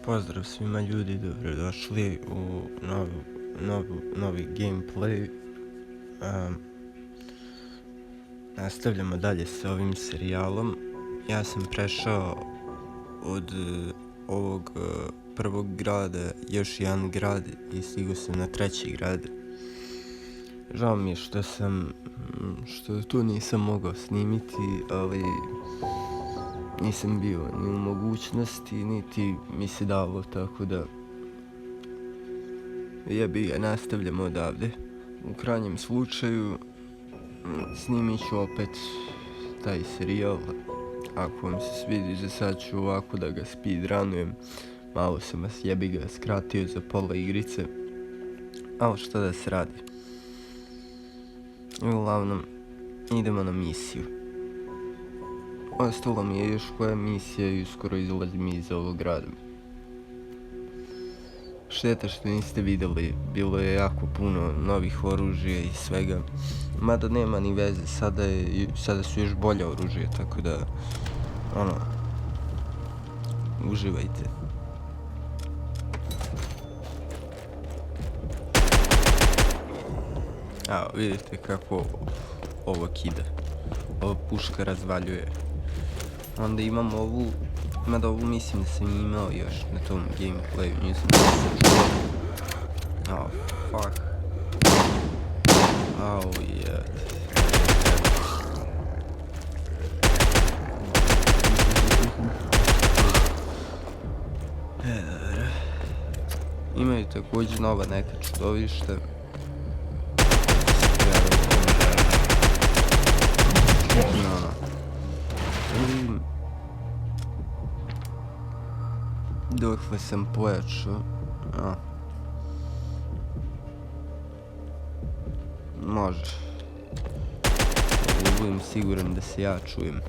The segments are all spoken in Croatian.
Pozdrav svima ljudi, dobrodošli u novi gameplay. Nastavljamo dalje sa ovim serijalom. Ja sam prešao od ovog prvog grada još jedan grad i stigao sam na treći grad. Žao mi je što tu nisam mogao snimiti, ali nisam bio ni u mogućnosti, niti mi se dalo, tako da jebi ga, nastavljamo odavde. U krajnjem slučaju snimit ću opet taj serijal, ako vam se svidi. Za sad ću ovako da ga speedrunujem, malo sam vas jebi ga skratio za pola igrice, ali šta da se radi. Uglavnom, idemo na misiju. Ostalo mi je još koja misija i uskoro izlazim iz ovog grada. Šteta što niste vidjeli, bilo je jako puno novih oružja i svega. Mada nema ni veze, sada su još bolje oružje, tako da, uživajte. Evo, vidite kako ovo kida. Ova puška razvaljuje. Onda imam ovu, mada ovu mislim da sam imao još na tom gameplayu, nisam da se čuo. Oh, fuck. Oh, yeah. Imaju također nova neka čudovišta. Dokle sam pojačao. Može. Da budem siguran da se ja čujem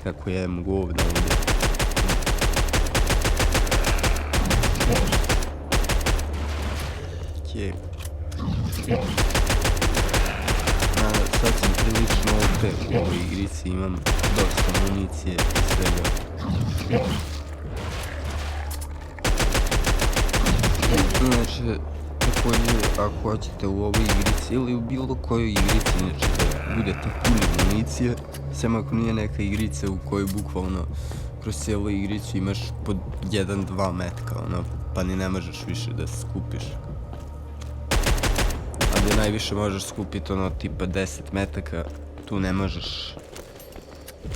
kako jem govna ovdje. Okej. Sad sam prilično OP u ovoj igrici, imam dosta municije i svega. Inače, također, ako hoćete u ovoj igrici ili u bilo kojoj igrici, inače da budete puni municije, sem ako nije neka igrica u kojoj bukvalno kroz cijelu igricu imaš pod 1-2 metka, pa ni ne možeš više da skupiš. A gdje najviše možeš skupiti tipa 10 metaka, tu ne možeš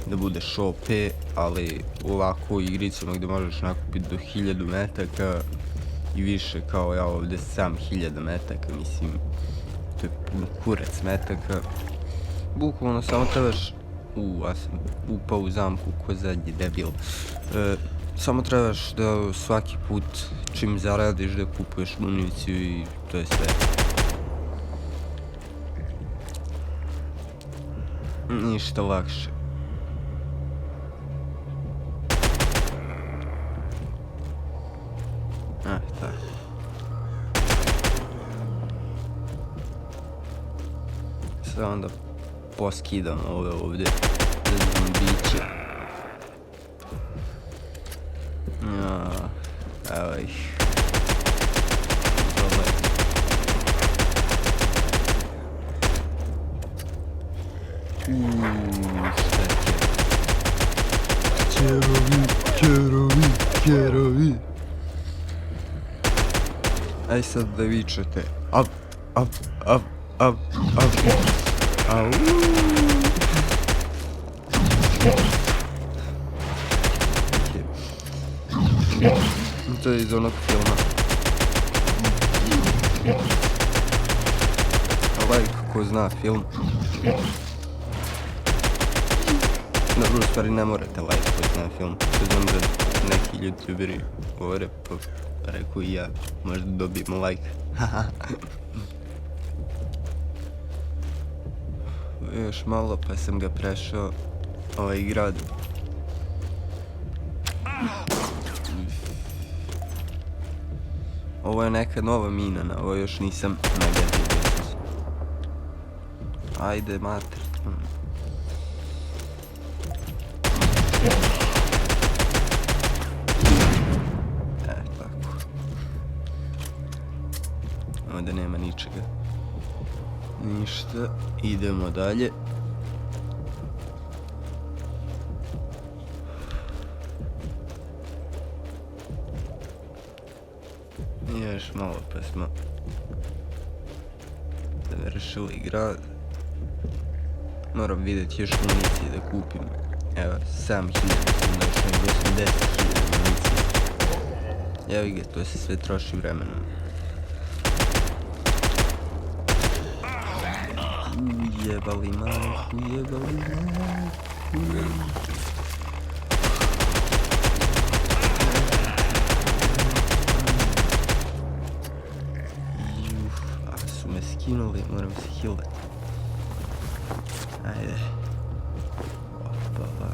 da budeš OP, ali u ovakvoj igricama gdje možeš nakupiti do 1000 metaka i više, kao ja ovdje 7000 metaka, mislim, to je pun kurac metaka. Bukvalno samo trebaš, ja sam upao u zamku ko zadnji debil. Samo trebaš da svaki put čim zaradiš da kupuješ municiju i to je sve. Ništa lakše. Tako. Sve onda poskidam ove ovdje zombiće. Evo ih. Kerovi. Aj sad da vičete. Au. To je iz onog filma. Ko zna film. Dobro, u stvari ne morate ko zna film. To znam da neki youtuberi govore, pa rekao i ja, možda dobijemo like. Još malo pa sam ga prešao, ovaj grad. Ovo je neka nova mina, na ovo još nisam nagadio. Ajde, mater. da nema ničega. Ništa, idemo dalje. Još malo pa smo završili grad. Moram vidjeti još municije da kupim. Evo, 7.000 sam došao do 80.000 municije. Evo ga, to se sve troši vremenom. Ujebali majku, ujebali majku. Su me skinuli, moram se healat. Ajde. Opa.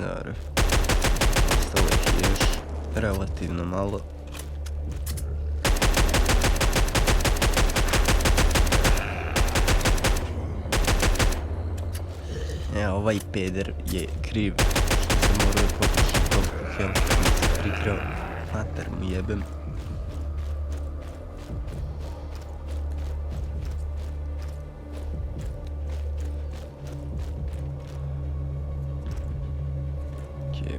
Dobro. Ostalo ih je još relativno malo. Ovaj peder je kriv što se morao potrošiti toliko health da mi se prikrao. Mater mu jebem. Okej.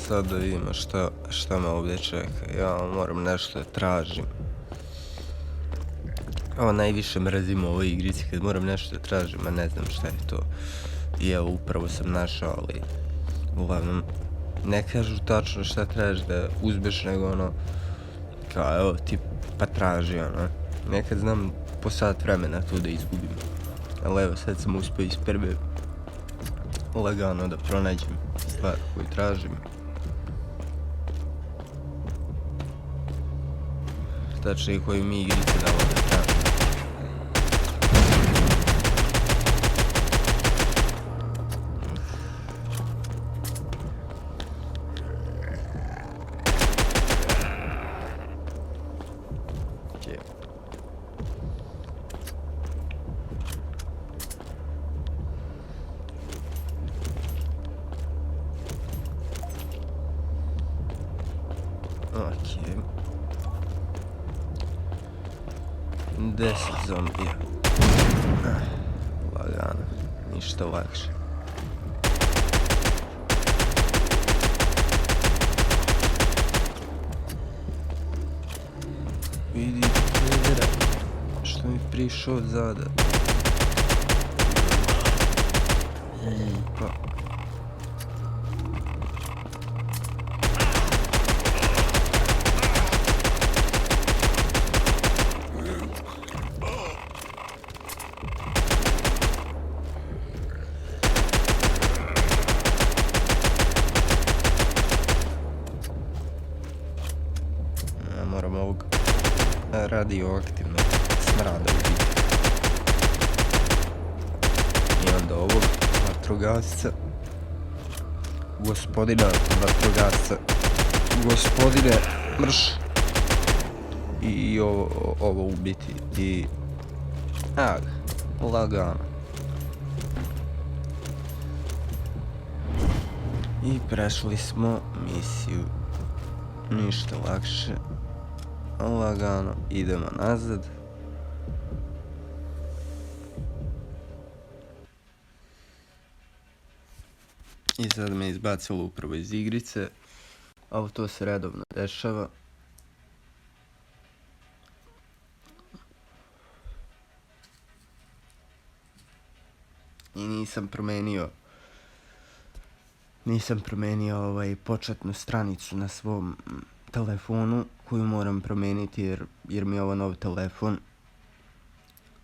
Sad da vidimo šta me ovdje čeka. Ja moram nešto da tražim. Ovo najviše mrzim u ovoj igrici kad moram nešto da tražim, a ne znam šta je to. I evo upravo sam našao, ali uglavnom ne kažu tačno šta tražiš da uzmeš, nego ono kao evo ti pa traži ono. Nekad znam po sat vremena tu da izgubim. Ali evo sad sam uspio iz prve lagano da pronađem stvar koju tražim. Tačnije koju mi igrice dalo da tražim. Okej. 10 zombija. Lagano, ništa lakše. Vidi pedera, što mi prišao od zada. Pa. Moram ovog radioaktivnog smrada ubiti. I onda ovog vatrogasca. Gospodina vatrogasca. Gospodine, mrš. I ovo ubiti. I... lagano. I prešli smo misiju. Ništa lakše. Lagano, idemo nazad. I sad me izbacilo upravo iz igrice. Ali to se redovno dešava. I nisam promenio početnu stranicu na svom telefonu koju moram promijeniti jer mi je ovo nov telefon.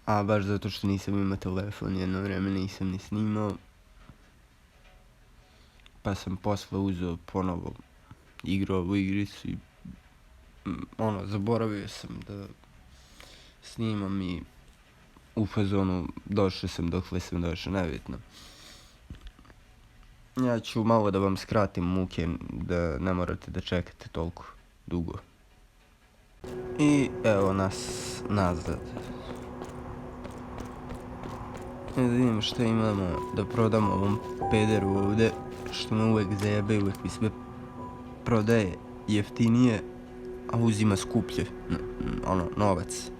A baš zato što nisam imao telefon, jedno vrijeme nisam ni snimao. Pa sam posle uzeo ponovo igrao ovu igricu i zaboravio sam da snimam i u fazonu došao sam dokle sam došao, nebitno. Ja ću malo da vam skratim muke, da ne morate da čekate toliko dugo. I evo nas nazad. Da vidim što imamo da prodamo ovom pederu ovdje, što me uvijek zajebe, uvijek mi sve prodaje jeftinije, a uzima skuplje, novac.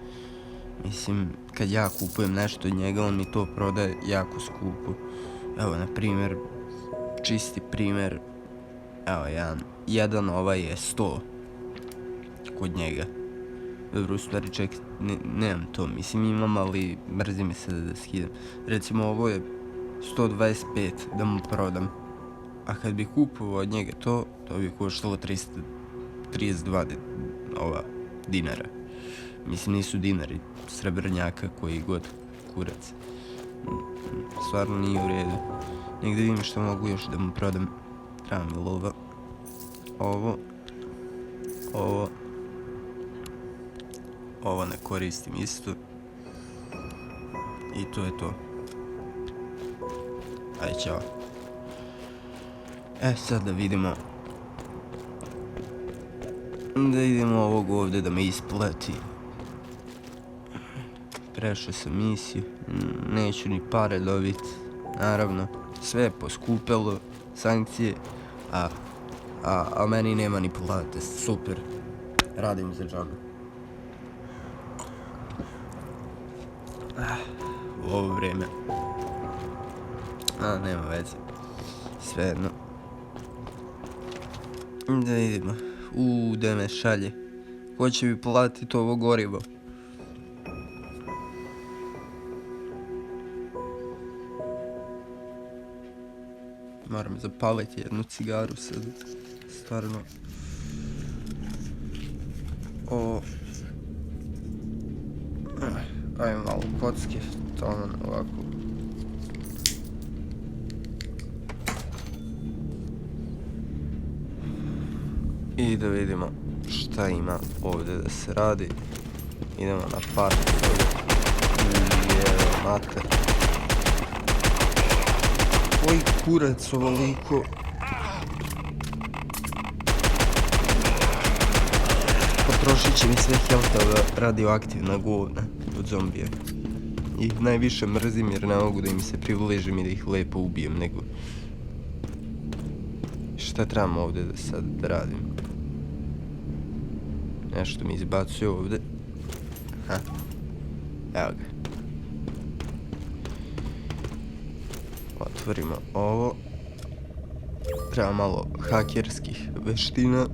Mislim, kad ja kupujem nešto od njega, on mi to prodaje jako skupo. Evo, na primjer, čisti primjer, evo, jedan ovaj je 100 kod njega. Dobro, u stvari ček, nemam to, mislim imam, ali mrzi mi se da skidam. Recimo, ovo je 125 da mu prodam, a kad bi kupovao od njega to bi koštalo 332 dinara. Mislim, nisu dinari, srebrnjaka koji god, kurac. Stvarno nije u redu. Negdje vidim što mogu još da mu prodam. Treba mi lova. Ovo ne koristim isto. I to je to. Ajde, ćao. Sad da vidimo. Da idemo ovog ovdje da me isplati. Prešao sam misiju. Neću ni pare dobit. Naravno, sve je poskupelo. Sankcije. A meni nema ni plate. Super. Radim za džabe. U ovo vrijeme. Nema veze. Svejedno. Da idemo. Da me šalje. Ko će mi platiti ovo gorivo? Moram zapaliti jednu cigaru sad. Stvarno. Ajmo malo kocke. To ovako. I da vidimo šta ima ovdje da se radi. Idemo na park. Mater. Koji kurac ovoliko. Potrošit će mi sve health radioaktivna govna od zombija. I najviše mrzim jer ne mogu da im se približim i da ih lepo ubijem, nego... Šta trebam ovdje da sad radim? Nešto mi izbacuje ovdje. Evo ga. Otvorimo ovo. Treba malo hakerskih veština.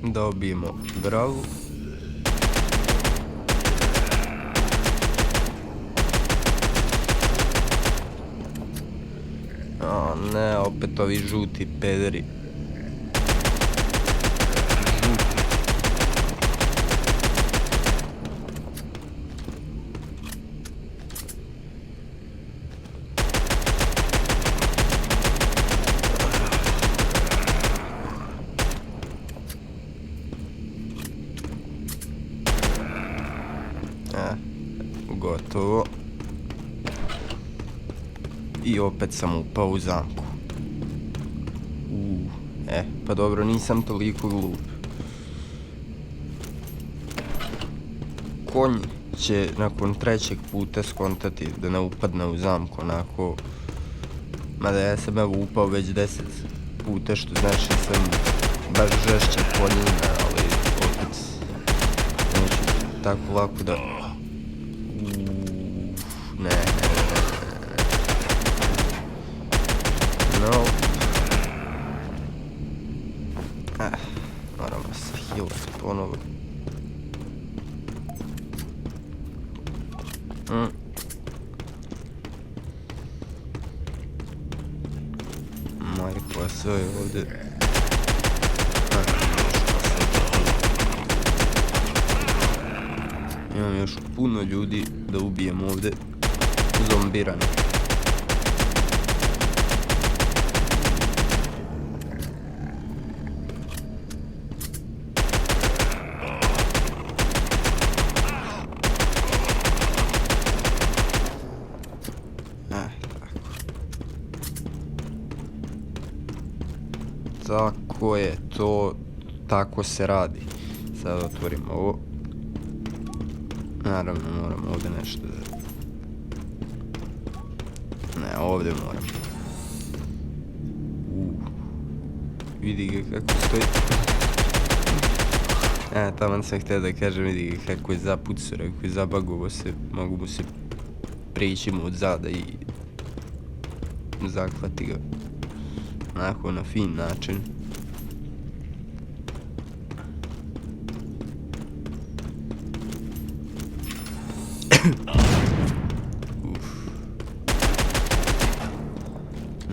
Dobijemo bravu. Ne, opet ovi žuti pederi. Gotovo. I opet sam upao u zamku. Pa dobro, nisam toliko glup. Konj će nakon trećeg puta skontati da ne upadne u zamku onako. Mada ja sam evo upao već 10 puta, što znači sam baš žešća konjina, ali opet neću tako lako da... Moramo se healat ponovo. Majko, sve je ovdje. Imam još puno ljudi da ubijem ovdje. Zombirani. Tako je, to tako se radi. Sad otvorim ovo. Naravno moram ovdje nešto da... Ne, ovdje moram. Vidi ga kako stoji. Taman sam htio da kažem, vidi ga kako je zapucao, kako je zabagovo se, mogu mu se prići mu od zada i zahvati ga onako na fin način.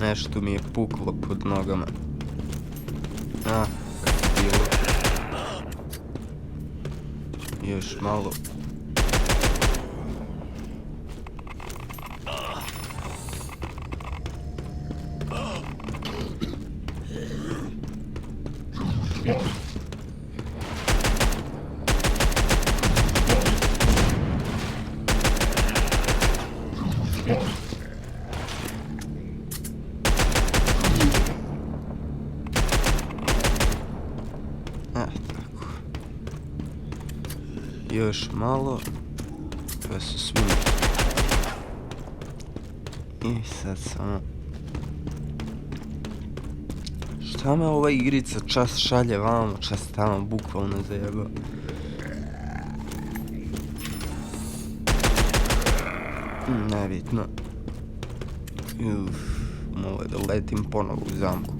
Nešto mi je puklo pod nogama. Kako bilo. Još malo. Još malo, pa su svi. I sad samo... Šta me ova igrica čas šalje vamo, čas tamo, bukvalno zajeba. Nebitno. Malo je da letim ponovo u zamku.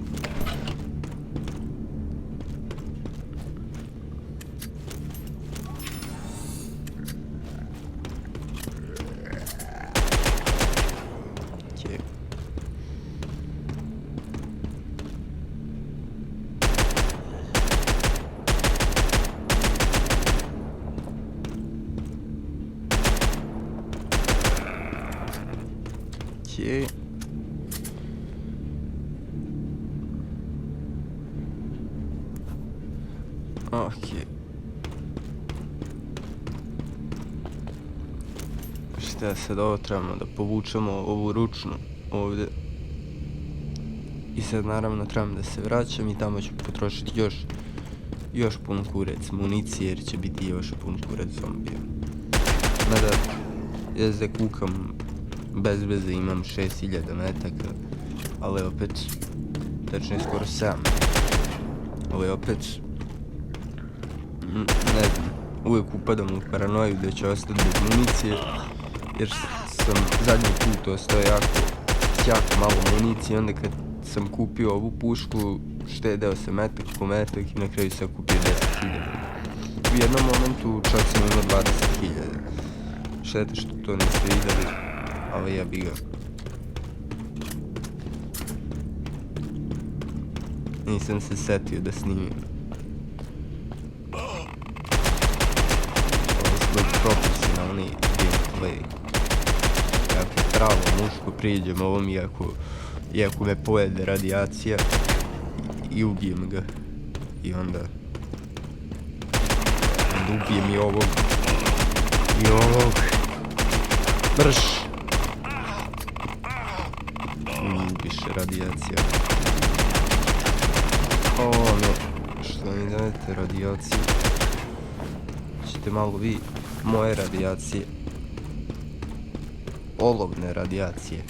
Okej. Okej. Šta sad ovo trebamo da povučemo ovu ručnu ovdje. I sad naravno trebam da se vraćam i tamo ću potrošiti još pun kurac municije jer će biti još pun kurac zombija. Mada, ja se kukam bez veze, imam 6000 metaka, ali opet, tačnije skoro 7. Ali opet, ne znam, uvijek upadam u paranoju da će ostati bez municije, jer sam zadnji put ostao jako malo municije, onda kad sam kupio ovu pušku, štedeo sam metak po metak i na kraju sam kupio 10.000. U jednom momentu čak sam imao 20.000. Šteta što to niste vidjeli, ali ja bi ga. Nisam se setio da snimim. Ovo je svoj profesionalni gameplay. Kako pravo muško priđem ovom iako me pojede radijacija i ubijem ga. I onda ubijem i ovog. Brš! Ubiše radijacija. Što mi dajete radijaciju? Ćete malo vi moje radijacije. Olovne radijacije.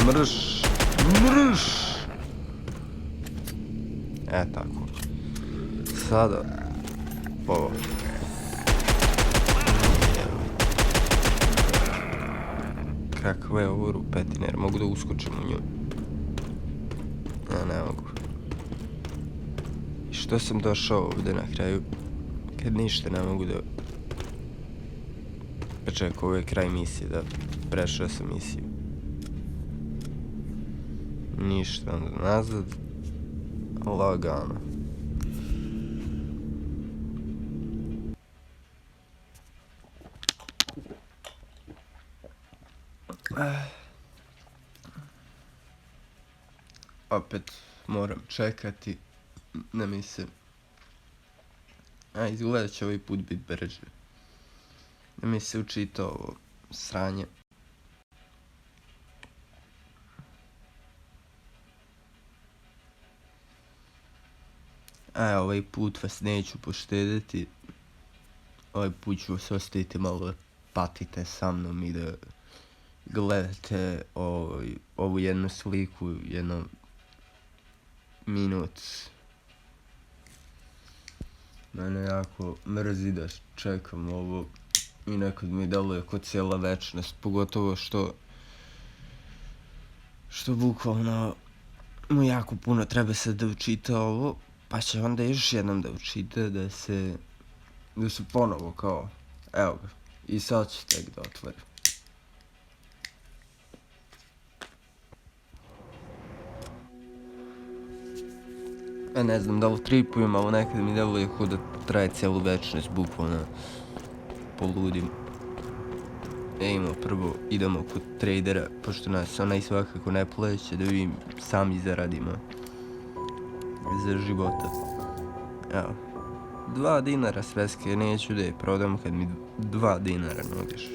Mrš! Tako. Sada ovo. Kakva je ovo rupetina, jer mogu da uskočim u nju. Ne mogu. I što sam došao ovdje na kraju, kad ništa ne mogu da... Pa čekaj, ovo je kraj misije, da prešao sam misiju. Ništa, onda nazad. Lagano. Opet moram čekati da mi se... izgleda će ovaj put biti brže. Da mi se učita ovo sranje. Ovaj put vas neću poštediti. Ovaj put ću vas ostaviti malo da patite sa mnom i da gledate ovu jednu sliku, jedno minut. Mene jako mrzi da čekam ovo i nekad mi deluje ko cijela večnost, pogotovo što bukvalno mu jako puno treba sad da učita ovo, pa će onda još jednom da učita da se ponovo kao, evo ga, i sad će tek da otvori. Ne znam da li tripujem, ali nekad mi deluje kao da traje cijelu večnost, bukvalno poludim. Prvo idemo kod tradera, pošto nas onaj svakako ne plaća, da vi sami zaradimo za života. Evo, 2 dinara sveske, neću da je prodam kad mi 2 dinara nudiš.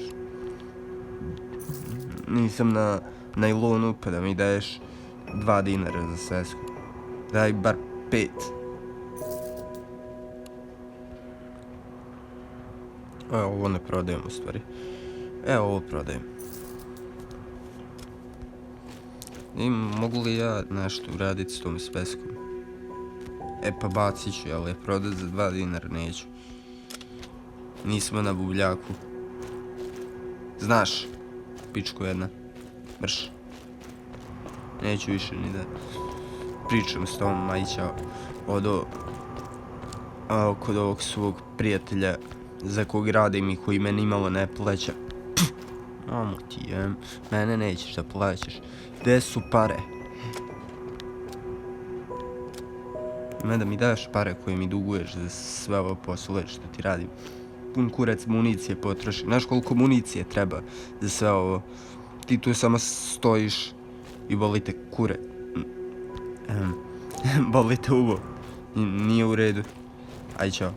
Nisam na najlonu pa da mi daješ 2 dinara za svesku. Daj bar 5. Evo, ovo ne prodajem u stvari. Evo, ovo prodajem. Mogu li ja nešto uraditi s tom sveskom? Pa bacit ću, ali je prodat za 2 dinara neću. Nismo na buvljaku. Znaš, pičku jedna. Mrš. Neću više ni da pričam s tom, majća, kod ovog svog prijatelja za kog radim i koji me nimalo ne plaća. Amo ti jem, mene nećeš da plaćaš. Gde su pare? Ima da mi daš pare koje mi duguješ za sve ovo poslove što ti radim. Pun kurac municije potroši. Znaš koliko municije treba za sve ovo? Ti tu samo stojiš i bolite kure. Bolite uvo. Nije u redu. Aj, čao.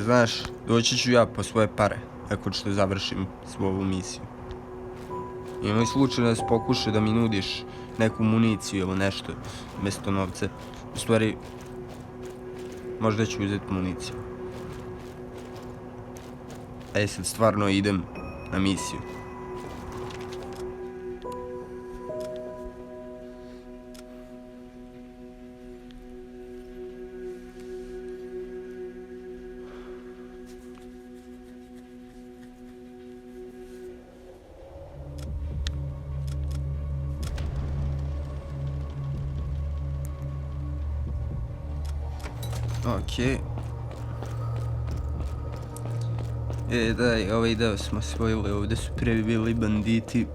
Znaš, doći ću ja po svoje pare, ako što završim svoju misiju. Imamo i slučaj da se pokuša da mi nudiš neku municiju ili nešto mjesto novca. U stvari, možda ću uzeti municiju. Sad stvarno idem na misiju. Okej. Daj, ovaj deo smo osvojili, ovdje su prvi bili banditi.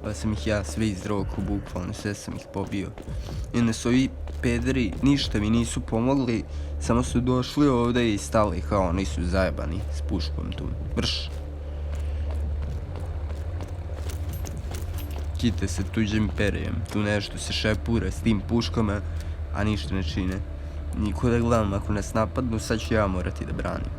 Pa sam ih ja sve izroku, bukvalno, sve sam ih pobio. I onda su ovi pederi, ništa mi nisu pomogli, samo su došli ovdje i stali kao oni su zajebani s puškom tu. Brš. Kite se tuđim perijem, tu nešto se šepura s tim puškama, a ništa ne čine. Niko da gledam, ako nas napadnu, sad ću ja morati da branim.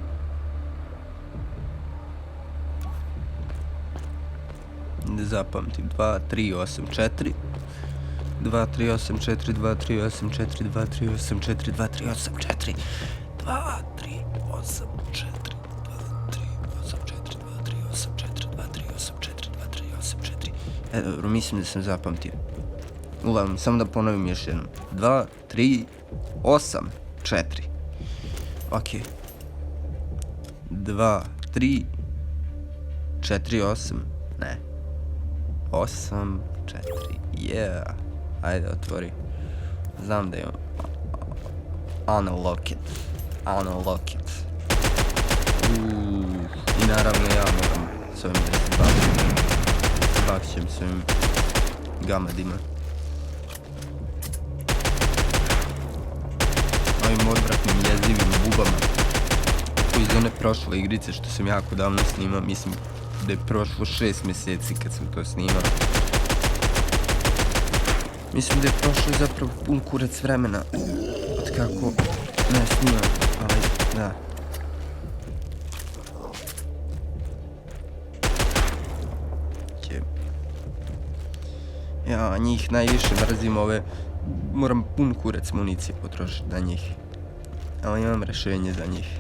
Da zapamtim, 2, 3, 8, 4. 2, 3, 8, 4, 2, 3, 8, 4, 2, 3, 8, 4, 2, 3, 8, 4. 2, 3, 8, 4, 2, 3, 8, 4, 2, 3, 8, 4, 2, 3, 8, 4, 2, 3, 8, 4. Dobro, mislim da sam zapamtio. Uglavnom, samo da ponovim još jednom. 2, 3, 8, 4. Okej. 2, 3, 4, 8. Ne. 8, 4. Yeah. Ajde, otvori. Znam da je unlock it. Unlock it. I naravno ja moram s ovim da se bavim. Bavit ćem s ovim gamadima. Ovim odvratnim jezivim bubama. Koji iz one prošle igrice što sam jako davno snimao, mislim da je prošlo 6 mjeseci kad sam to snimao. Mislim da je prošlo zapravo pun kurac vremena od kako ne snimam, ali da. Ja njih najviše mrzim, ove moram pun kurac municije potrošiti na njih. Ali imam rješenje za njih.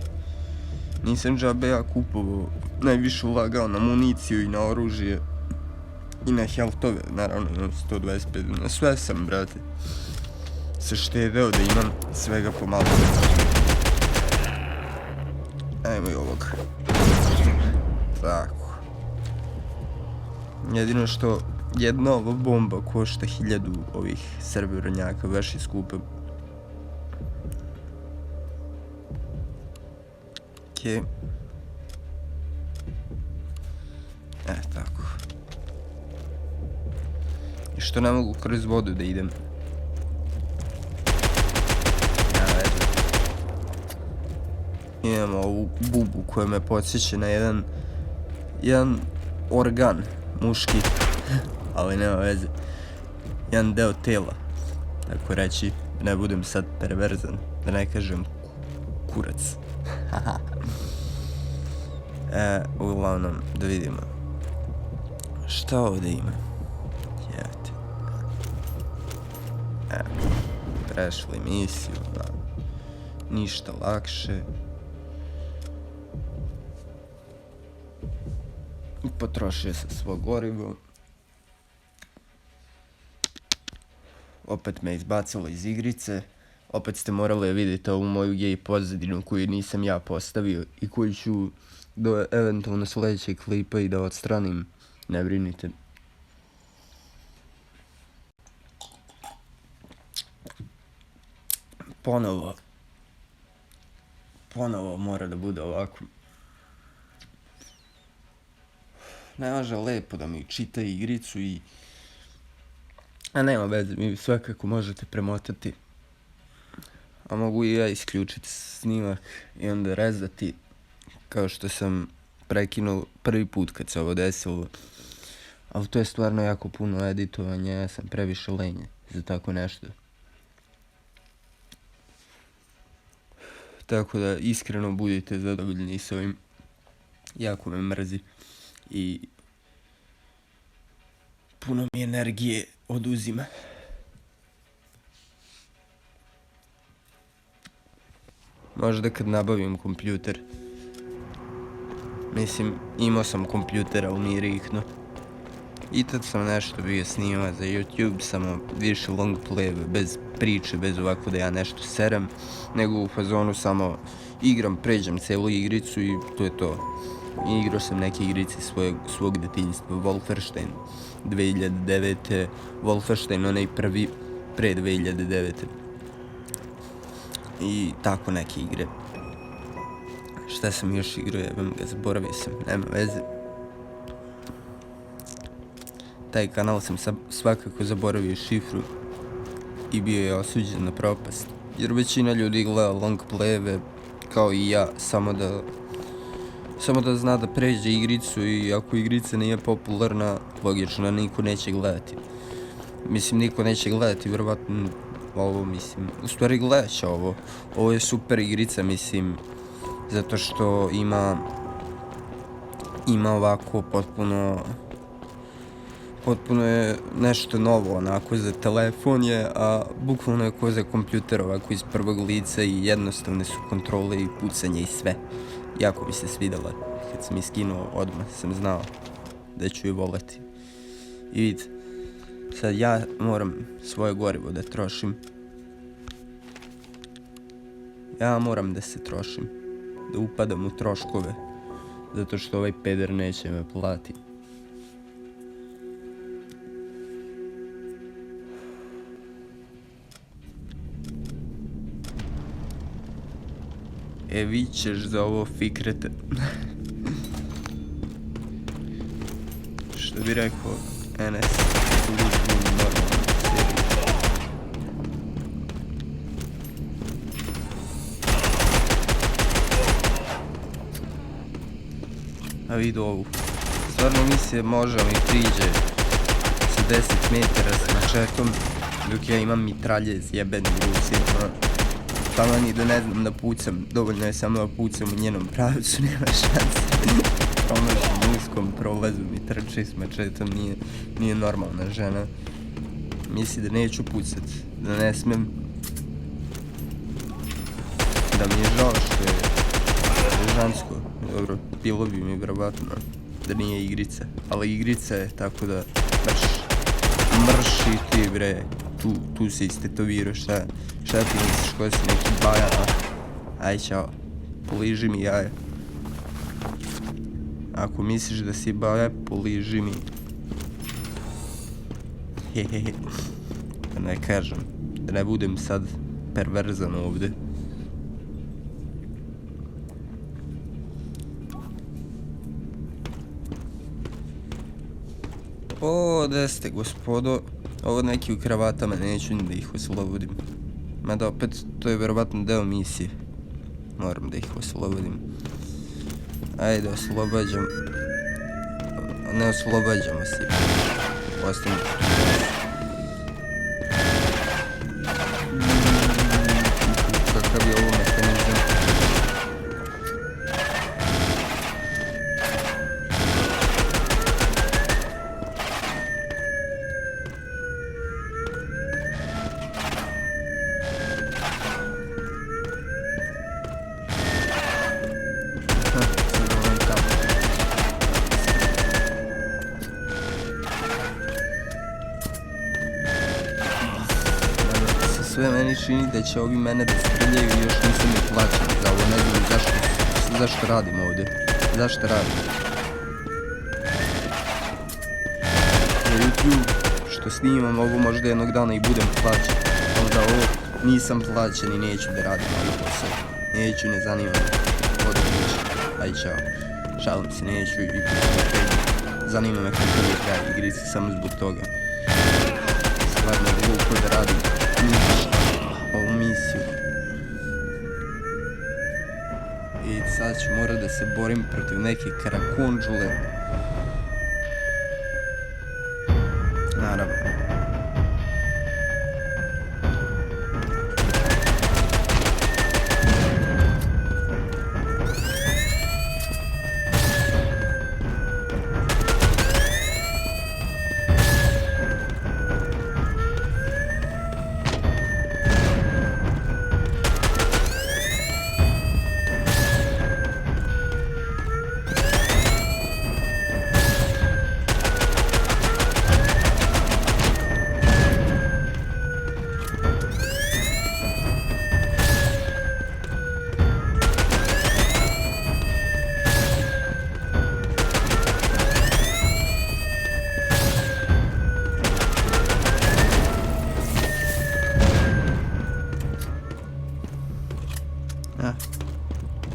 Nisam džabe ja kupovao, najviše ulagao na municiju i na oružje. I na healthove, naravno imam 125, na sve sam, brate. Se štedeo da imam svega pomalo. Ajmo i ovog. Tako. Jedino što jedna ova bomba košta 1000 ovih srebrnjaka, baš je skupa. Okej. Tako. I što ne mogu kroz vodu da idem. Imamo ovu bubu koja me podsjeća na jedan organ muški, ali nema veze. Jedan deo tela, tako reći, ne budem sad perverzan, da ne kažem kurac. Uglavnom, da vidimo. Šta ovdje ima? Jevite. Prešli misiju, ništa lakše. Potrošio sam svo gorivo. Opet me izbacilo iz igrice. Opet ste morali vidjeti ovu moju gej pozadinu koju nisam ja postavio i koju ću do eventualno sljedećeg klipa i da odstranim. Ne brinite. Ponovo mora da bude ovako. Ne može lepo da mi čita igricu i... A nema veze, mi svakako možete premotati. A mogu i ja isključiti snimak i onda rezati, kao što sam prekinuo prvi put kad se ovo desilo. Ali to je stvarno jako puno editovanja, ja sam previše lenje za tako nešto. Tako da iskreno budite zadovoljni s ovim. Jako me mrzi. I puno mi energije oduzima. Možda kad nabavim kompjuter. Mislim, imao sam kompjuter, ali nije rikno. I tad sam nešto bio snimao za YouTube, samo više long play, bez priče, bez ovako da ja nešto serem, nego u fazonu samo igram, pređem celu igricu i to je to. Igrao sam neke igrice svog detinjstva, Wolfenstein 2009. Wolfenstein onaj prvi pre 2009. I tako neke igre. Šta sam još igrao, jebem ga, zaboravio sam, nema veze. Taj kanal sam svakako zaboravio šifru i bio je osuđen na propast. Jer većina ljudi gleda long playeve kao i ja, samo da zna da pređe igricu i ako igrica nije popularna, logično niko neće gledati. Mislim, niko neće gledati, vjerovatno ovo, mislim, u stvari gledat će ovo. Ovo je super igrica, mislim, zato što ima ovako potpuno je nešto novo, onako za telefon je, a bukvalno je ko za kompjuter, ovako iz prvog lica i jednostavne su kontrole i pucanje i sve. Jako mi se svidjela. Kad sam iskinuo, odmah sam znao da ću je voleti. I vidite, sad ja moram svoje gorivo da trošim. Ja moram da se trošim, da upadam u troškove, zato što ovaj peder neće me plati. Vi ćeš za ovo fikrete. Što bi rekao NS službu normalno seriju. A vidu ovu. Stvarno misije može mi priđe sa 10 metara s mačetom, dok ja imam mitralje zjebeni u ruci. Tamo ni da ne znam da pucam, dovoljno je samo da pucam u njenom pravcu, nema šanse. Promašim uskom prolazu mi trči s mačetom, nije normalna žena. Misli da neću pucat, da ne smem. Da mi je žao što je žensko. Dobro, bilo bi mi vjerovatno da nije igrica. Ali igrica je, tako da mrš i ti bre. Tu se istetovirao, šta ti misliš, ko si neki baja? Aj čao, poliži mi jaja. Ako misliš da si baja, poliži mi. Hehehe. Da ne kažem, da ne budem sad perverzan ovdje. O, gdje ste gospodo? Ovo neki u kravatama, neću ni da ih oslobodim. Mada opet, to je vjerovatno deo misije. Moram da ih oslobodim. Ajde, oslobađam. Ne oslobađamo se. Ostavimo tu. Kakav je ovo mehanizam? Sve meni čini da će ovi mene da streljaju i još nisam ih plaćen za ovo, ne znam zašto radim ovdje, zašto radim. Za YouTube što snimam ovo možda jednog dana i budem plaćen, onda ovo nisam plaćen i neću da radim ovaj posao, neću, ne zanima me, odmah neću, aj čao, šalim se, neću i zanima me kako je kraj igrice samo zbog toga. Stvarno glupo da radim ovu misiju. I sad ću morat da se borim protiv neke karakonđule. Naravno.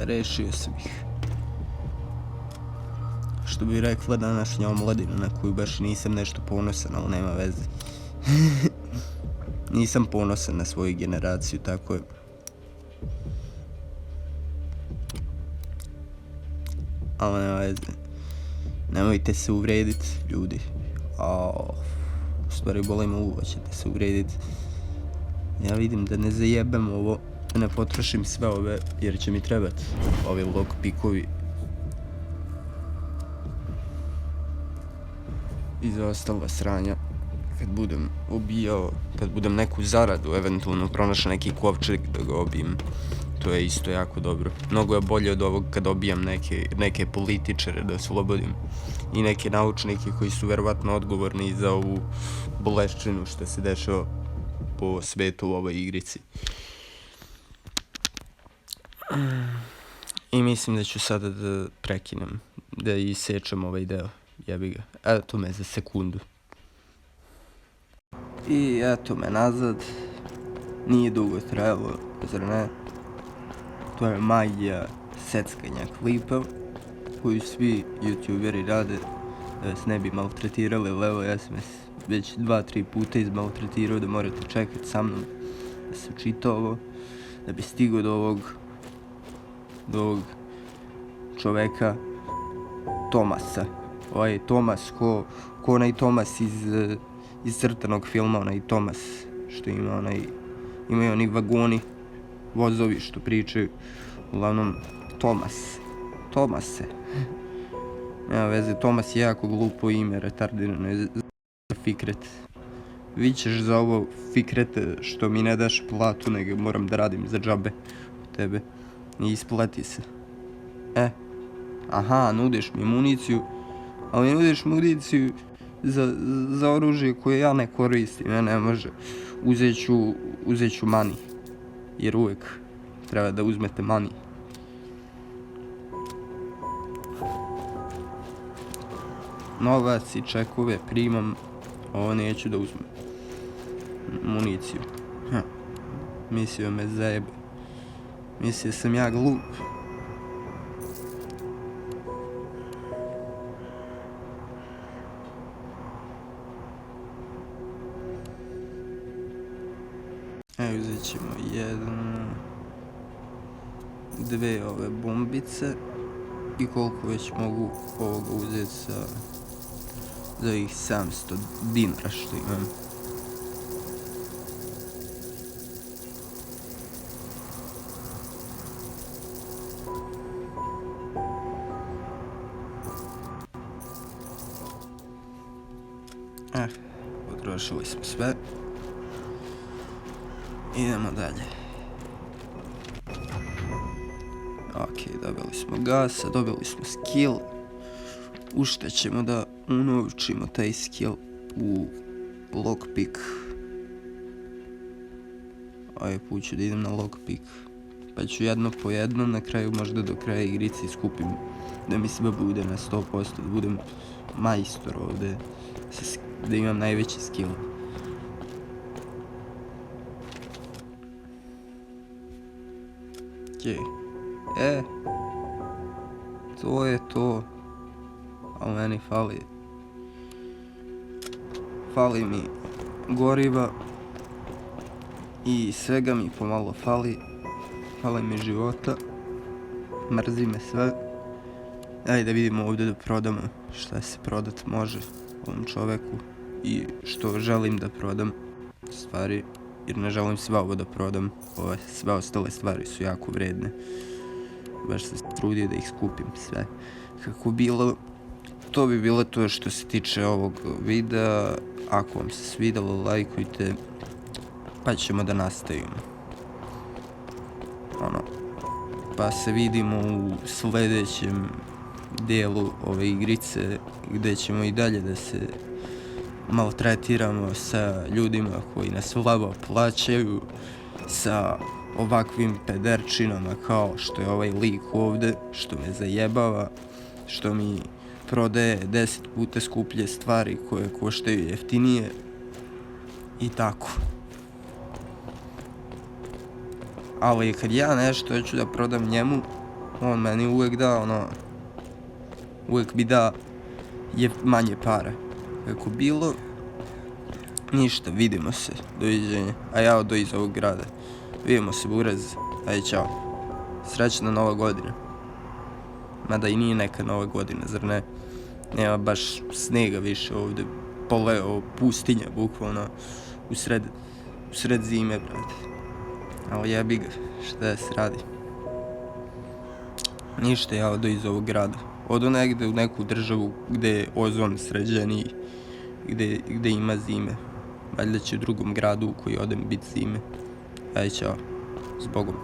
Rešio sam ih. Što bi rekla današnja omladina na koju baš nisam nešto ponosan, ali nema veze. Nisam ponosan na svoju generaciju, tako je. Ali nema veze. Nemojte se uvrediti, ljudi. U stvari boli me uvo, ćete se uvrediti. Ja vidim da ne zajebem ovo, da ne potrošim sve ove, jer će mi trebati ovi lockpickovi. I za ostala sranja, kad budem ubijao, kad budem neku zaradu, eventualno pronašao neki kovčeg da ga obijem. To je isto jako dobro. Mnogo je bolje od ovog kad obijam neke političare da oslobodim. I neke naučnike koji su verovatno odgovorni za ovu boleščinu što se dešava po svetu u ovoj igrici. I mislim da ću sada da prekinem, da isečem ovaj deo. Jebi ga. Eto me za sekundu. I eto me nazad. Nije dugo trajalo, zar ne? To je magija seckanja klipa koju svi youtuberi rade da vas ne bi maltretirali, ali evo ja sam već 2-3 puta izmaltretirao da morate čekati sa mnom da se učita ovo, da bi stigao do ovog čoveka Tomasa. Ovaj Tomas ko onaj Tomas iz crtanog filma, onaj Tomas što ima imaju oni vagoni, vozovi što pričaju, uglavnom Tomase. Nema veze, Tomas je jako glupo ime, retardirano je za Fikret. vićeš za ovo fikrete što mi ne daš platu, nego moram da radim za džabe u tebe. I isplati se. Aha, nudiš mi municiju, ali nudiš municiju za oružje koje ja ne koristim, ne može. Uzet ću money, jer uvijek treba da uzmete money. Novac i čekove primam, ovo neću da uzmem. Municiju. Mislio me zajebe. Mislio sam ja glup. Uzet ćemo dve ove bombice i koliko već mogu ovoga uzeti za ovih 700 dinara što imam. Potrošili smo sve. Idemo dalje. Ok, dobili smo gasa, dobili smo skill. U šta ćemo da unovčimo taj skill? U lockpick. Ovaj put ću da idem na lockpick. Pa ću jedno po jedno, na kraju možda do kraja igrice skupim da mi sve bude na 100%, da budem majstor ovdje, da imam najveći skill. To je to. A meni fali mi goriva i svega mi pomalo fali mi života, mrzi me sve. Ajde da vidimo ovdje da prodamo šta se prodat može ovom čoveku i što želim da prodam stvari, jer ne želim sve ovo da prodam, sve ostale stvari su jako vredne. Baš se trudio da ih skupim sve. Kako bilo, to bi bilo to što se tiče ovog videa. Ako vam se svidalo, lajkujte, pa ćemo da nastavimo. Pa se vidimo u sljedećem dijelu ove igrice, gdje ćemo i dalje da se maltretiramo sa ljudima koji nas slabo plaćaju, sa ovakvim pederčinama kao što je ovaj lik ovdje, što me zajebava, što mi prodaje 10 puta skuplje stvari koje koštaju jeftinije i tako. Ali kad ja nešto hoću da prodam njemu, on meni uvijek da uvijek mi da manje para. Kako bilo, ništa, vidimo se, doviđenja, a ja odo iz ovog grada. Vidimo se, buraz, ajde, čao. Srećna Nova godina. Mada i nije neka Nova godina, zar ne? Nema baš snega više ovdje, poleo, pustinja, bukvalno, u sred zime, brate. Ali jebi ga, šta da se radi? Ništa, ja odo iz ovog grada. Odo negde u neku državu gdje je ozon sređeniji, gdje ima zime. Valjda će u drugom gradu u koji odem biti zime. Ajde, čao. S Bogom.